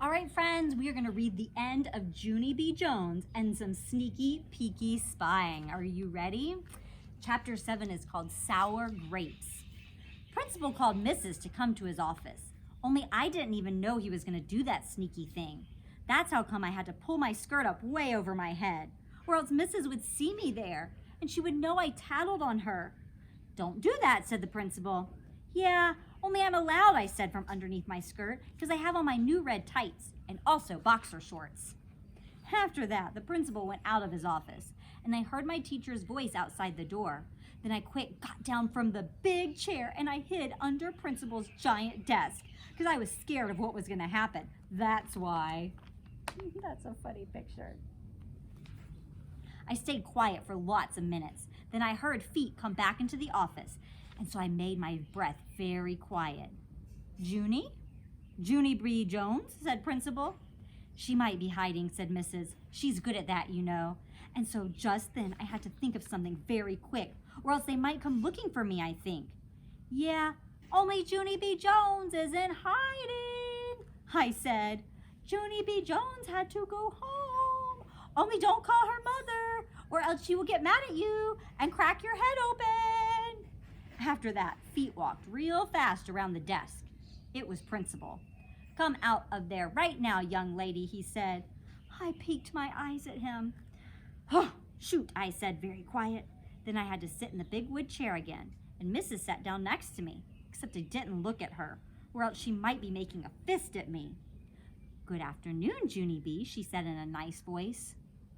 All right, friends, we are going to read the end of Junie B. Jones and some sneaky, peeky spying. Are you ready? Chapter 7 is called Sour Grapes. Principal called Mrs. to come to his office. Only I didn't even know he was going to do that sneaky thing. That's how come I had to pull my skirt up way over my head, or else Mrs. would see me there, and she would know I tattled on her. "Don't do that," said the principal. "Yeah, only I'm allowed," I said from underneath my skirt, because I have on my new red tights and also boxer shorts. After that, the principal went out of his office, and I heard my teacher's voice outside the door. Then I quick got down from the big chair and I hid under principal's giant desk, because I was scared of what was going to happen. That's why. That's a funny picture. I stayed quiet for lots of minutes. Then I heard feet come back into the office, and so I made my breath very quiet. "Junie? Junie B. Jones," said Principal. "She might be hiding," said Mrs. "She's good at that, you know." And so just then I had to think of something very quick, or else they might come looking for me, I think. "Yeah, only Junie B. Jones isn't hiding," I said. "Junie B. Jones had to go home. Only don't call her mother, or else she will get mad at you and crack your head open." After that, feet walked real fast around the desk. It was Principal. "Come out of there right now, young lady," he said. I peeked my eyes at him. "Oh, shoot," I said, very quiet. Then I had to sit in the big wood chair again, and Mrs. sat down next to me, except I didn't look at her, or else she might be making a fist at me. "Good afternoon, Junie B," she said in a nice voice.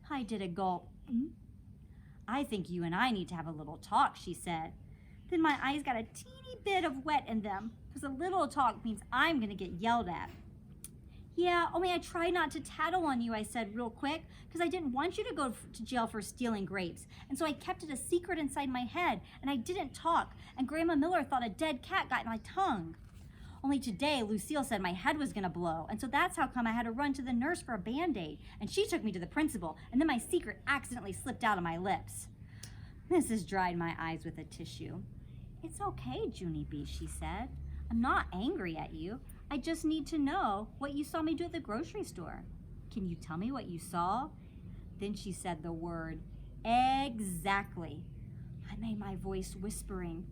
I did a gulp. "I think you and I need to have a little talk," she said. Then my eyes got a teeny bit of wet in them, because a little talk means I'm going to get yelled at. "Yeah, only I tried not to tattle on you," I said real quick, because I didn't want you to go to jail for stealing grapes. And so I kept it a secret inside my head, and I didn't talk, and Grandma Miller thought a dead cat got in my tongue. Only today, Lucille said my head was going to blow, and so that's how come I had to run to the nurse for a Band-Aid, and she took me to the principal, and then my secret accidentally slipped out of my lips. Mrs. dried my eyes with a tissue. "It's okay, Junie B," she said. "I'm not angry at you. I just need to know what you saw me do at the grocery store. Can you tell me what you saw?" Then she said the word, "exactly." I made my voice whispering.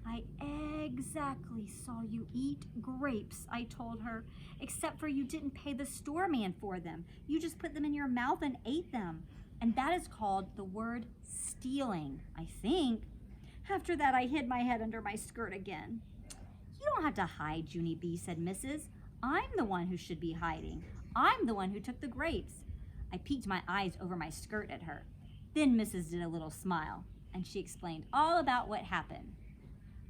"I exactly saw you eat grapes," I told her, "except for you didn't pay the store man for them. You just put them in your mouth and ate them. And that is called the word stealing, I think." After that, I hid my head under my skirt again. "You don't have to hide, Junie B," said Mrs. "I'm the one who should be hiding. I'm the one who took the grapes." I peeked my eyes over my skirt at her. Then Mrs. did a little smile, and she explained all about what happened.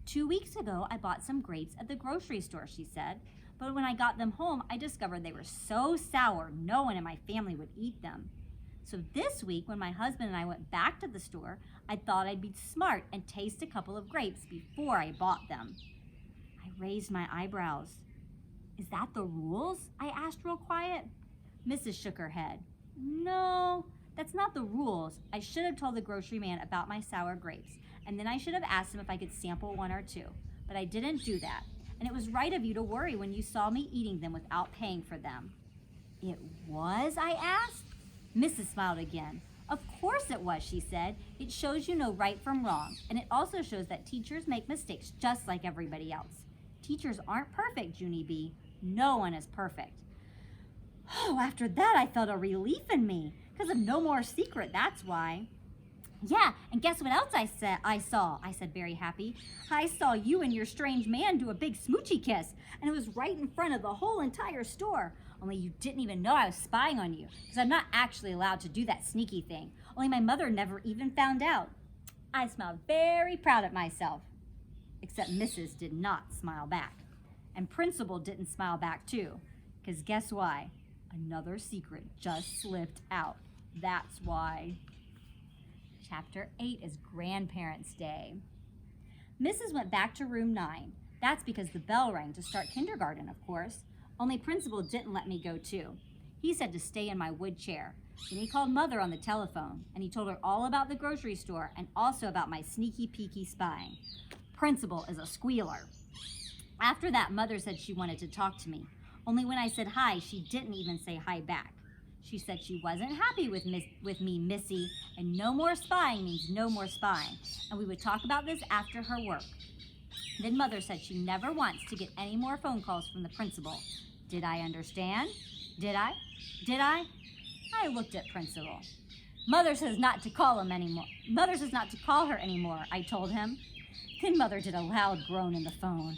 "2 weeks ago, I bought some grapes at the grocery store," she said. "But when I got them home, I discovered they were so sour no one in my family would eat them. So this week, when my husband and I went back to the store, I thought I'd be smart and taste a couple of grapes before I bought them." I raised my eyebrows. "Is that the rules?" I asked real quiet. Mrs. shook her head. "No, that's not the rules. I should have told the grocery man about my sour grapes, and then I should have asked him if I could sample 1 or 2. But I didn't do that, and it was right of you to worry when you saw me eating them without paying for them." "It was?" I asked. Mrs. smiled again. "Of course it was," she said. "It shows you know right from wrong, and it also shows that teachers make mistakes just like everybody else. Teachers aren't perfect, Junie B. No one is perfect." Oh, after that I felt a relief in me, because of no more secret, that's why. "Yeah, and guess what else I saw, I said very happy. "I saw you and your strange man do a big smoochy kiss, and it was right in front of the whole entire store. Only you didn't even know I was spying on you, because I'm not actually allowed to do that sneaky thing. Only my mother never even found out." I smiled very proud at myself, except Mrs. did not smile back. And Principal didn't smile back too, because guess why? Another secret just slipped out. That's why. Chapter 8 is Grandparents' Day. Mrs. went back to room 9. That's because the bell rang to start kindergarten, of course. Only Principal didn't let me go too. He said to stay in my wood chair. Then he called Mother on the telephone, and he told her all about the grocery store and also about my sneaky peeky spying. Principal is a squealer. After that, Mother said she wanted to talk to me. Only when I said hi, she didn't even say hi back. She said she wasn't happy with me, Missy, and no more spying means no more spying, and we would talk about this after her work. Then Mother said she never wants to get any more phone calls from the principal. Did I understand? Did I? Did I? I looked at Principal. Mother says not to call him anymore. Mother says not to call her anymore, I told him. Then Mother did a loud groan in the phone.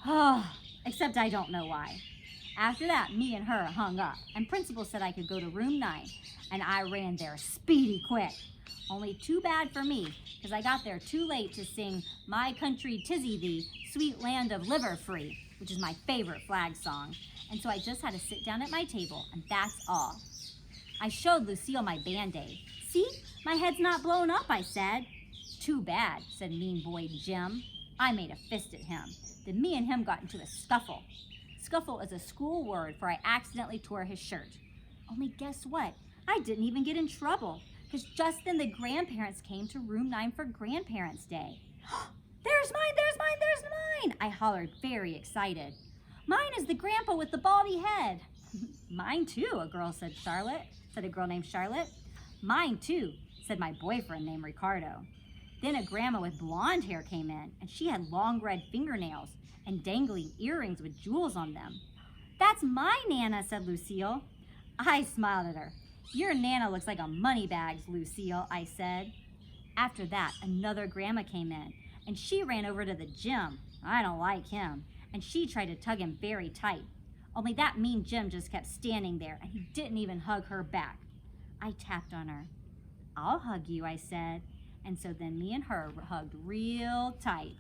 Oh, except I don't know why. After that, me and her hung up, and Principal said I could go to room 9, and I ran there speedy quick. Only too bad for me, because I got there too late to sing My Country Tizzy Thee, Sweet Land of Liver Free, which is my favorite flag song, and so I just had to sit down at my table, and that's all. I showed Lucille my Band-Aid. See, my head's not blown up, I said. Too bad, said mean boy Jim. I made a fist at him. Then me and him got into a scuffle. Scuffle is a school word for I accidentally tore his shirt. Only guess what? I didn't even get in trouble, because just then the grandparents came to room 9 for Grandparents' Day. There's mine, there's mine, there's mine, I hollered, very excited. Mine is the grandpa with the baldy head. Mine too, a girl named Charlotte. Mine too, said my boyfriend named Ricardo. Then a grandma with blonde hair came in, and she had long red fingernails and dangling earrings with jewels on them. That's my Nana, said Lucille. I smiled at her. Your Nana looks like a money bag, Lucille, I said. After that, another grandma came in, and she ran over to the Jim. I don't like him, and she tried to tug him very tight. Only that mean Jim just kept standing there, and he didn't even hug her back. I tapped on her. I'll hug you, I said. And so then me and her hugged real tight.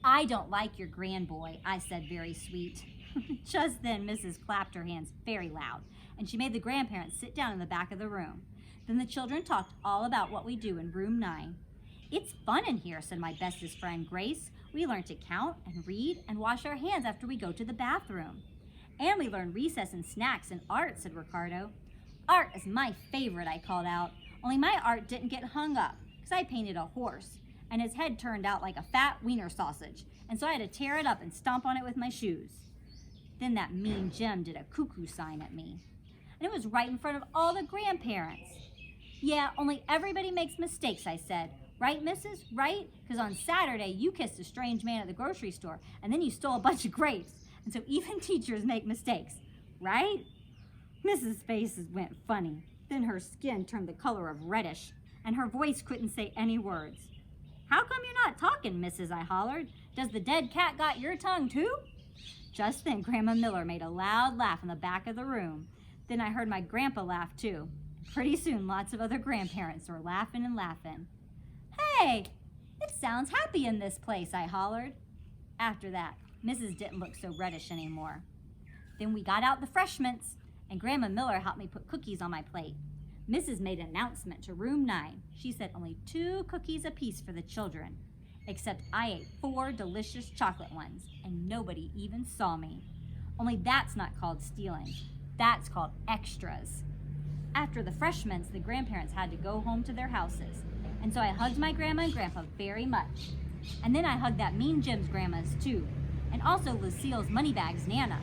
I don't like your grandboy, I said very sweet. Just then Mrs. clapped her hands very loud, and she made the grandparents sit down in the back of the room. Then the children talked all about what we do in room 9. It's fun in here, said my bestest friend Grace. We learn to count and read and wash our hands after we go to the bathroom. And we learn recess and snacks and art, said Ricardo. Art is my favorite, I called out. Only my art didn't get hung up, because I painted a horse, and his head turned out like a fat wiener sausage, and so I had to tear it up and stomp on it with my shoes. Then that mean Jim did a cuckoo sign at me, and it was right in front of all the grandparents. Yeah, only everybody makes mistakes, I said. Right, missus? Right? Because on Saturday, you kissed a strange man at the grocery store, and then you stole a bunch of grapes, and so even teachers make mistakes, right? Mrs. Faces went funny. Then her skin turned the color of reddish, and her voice couldn't say any words. How come you're not talking, Mrs.? I hollered. Does the dead cat got your tongue, too? Just then, Grandma Miller made a loud laugh in the back of the room. Then I heard my grandpa laugh, too. Pretty soon, lots of other grandparents were laughing and laughing. Hey, it sounds happy in this place, I hollered. After that, Mrs. didn't look so reddish anymore. Then we got out the freshments, and Grandma Miller helped me put cookies on my plate. Mrs. made an announcement to room 9. She said only 2 cookies apiece for the children, except I ate 4 delicious chocolate ones, and nobody even saw me. Only that's not called stealing. That's called extras. After the freshmen, the grandparents had to go home to their houses, and so I hugged my grandma and grandpa very much. And then I hugged that mean Jim's grandmas too, and also Lucille's Moneybags Nana.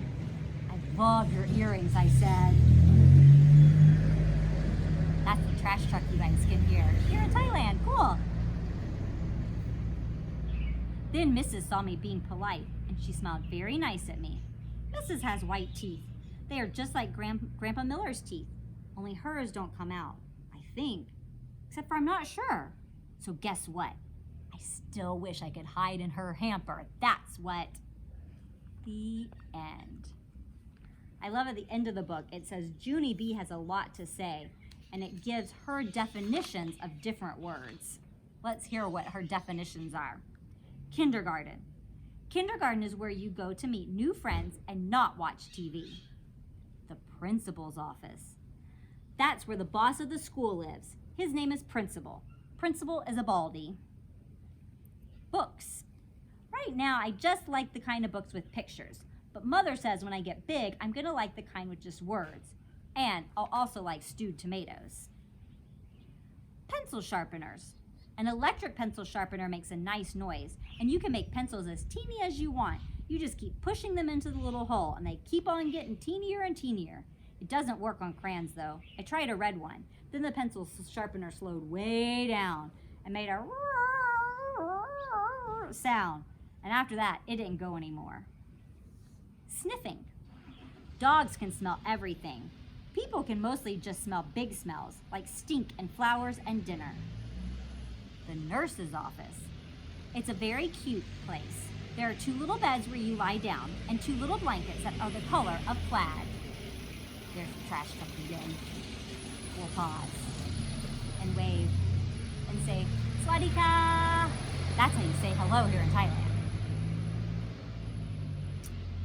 I love your earrings, I said. That's the trash truck you guys can hear. Here in Thailand, cool. Then Mrs. saw me being polite, and she smiled very nice at me. Mrs. has white teeth. They are just like Grandpa Miller's teeth, only hers don't come out, I think. Except for I'm not sure. So guess what? I still wish I could hide in her hamper. That's what. The end. I love at the end of the book, it says Junie B has a lot to say, and it gives her definitions of different words. Let's hear what her definitions are. Kindergarten. Kindergarten is where you go to meet new friends and not watch TV. The principal's office. That's where the boss of the school lives. His name is Principal. Principal is a baldy. Books. Right now, I just like the kind of books with pictures. But Mother says when I get big, I'm going to like the kind with just words. And I'll also like stewed tomatoes. Pencil sharpeners. An electric pencil sharpener makes a nice noise, and you can make pencils as teeny as you want. You just keep pushing them into the little hole, and they keep on getting teenier and teenier. It doesn't work on crayons, though. I tried a red one. Then the pencil sharpener slowed way down and made a sound. And after that, it didn't go anymore. Sniffing. Dogs can smell everything. People can mostly just smell big smells, like stink and flowers and dinner. The nurse's office. It's a very cute place. There are 2 little beds where you lie down and 2 little blankets that are the color of plaid. There's the trash truck again. We'll pause and wave and say, Swadika! That's how you say hello here in Thailand.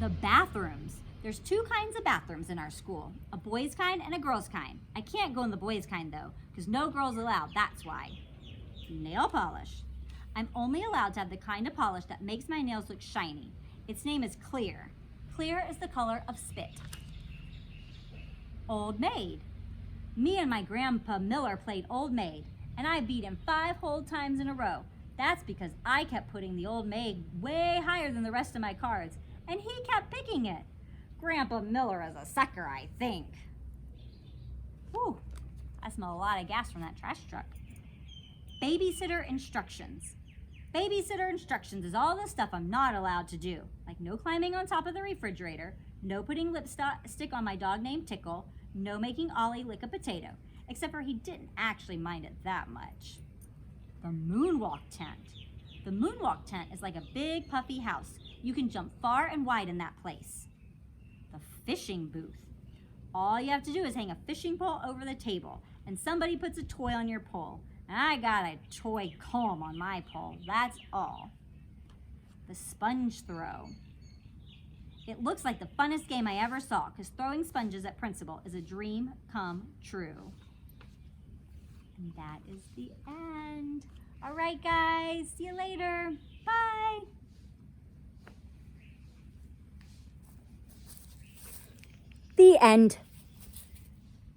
The bathrooms. There's 2 kinds of bathrooms in our school, a boys' kind and a girls' kind. I can't go in the boys' kind though, because no girls allowed, that's why. Nail polish. I'm only allowed to have the kind of polish that makes my nails look shiny. Its name is clear. Clear is the color of spit. Old maid. Me and my grandpa Miller played old maid, and I beat him 5 whole times in a row. That's because I kept putting the old maid way higher than the rest of my cards, and he kept picking it. Grandpa Miller is a sucker, I think. Whew, I smell a lot of gas from that trash truck. Babysitter instructions. Babysitter instructions is all the stuff I'm not allowed to do, like no climbing on top of the refrigerator, no putting lipstick on my dog named Tickle, no making Ollie lick a potato, except for he didn't actually mind it that much. The moonwalk tent. The moonwalk tent is like a big puffy house. You can jump far and wide in that place. The fishing booth. All you have to do is hang a fishing pole over the table, and somebody puts a toy on your pole. And I got a toy comb on my pole, that's all. The sponge throw. It looks like the funnest game I ever saw, because throwing sponges at principal is a dream come true. And that is the end. All right, guys, see you later. Bye. The end.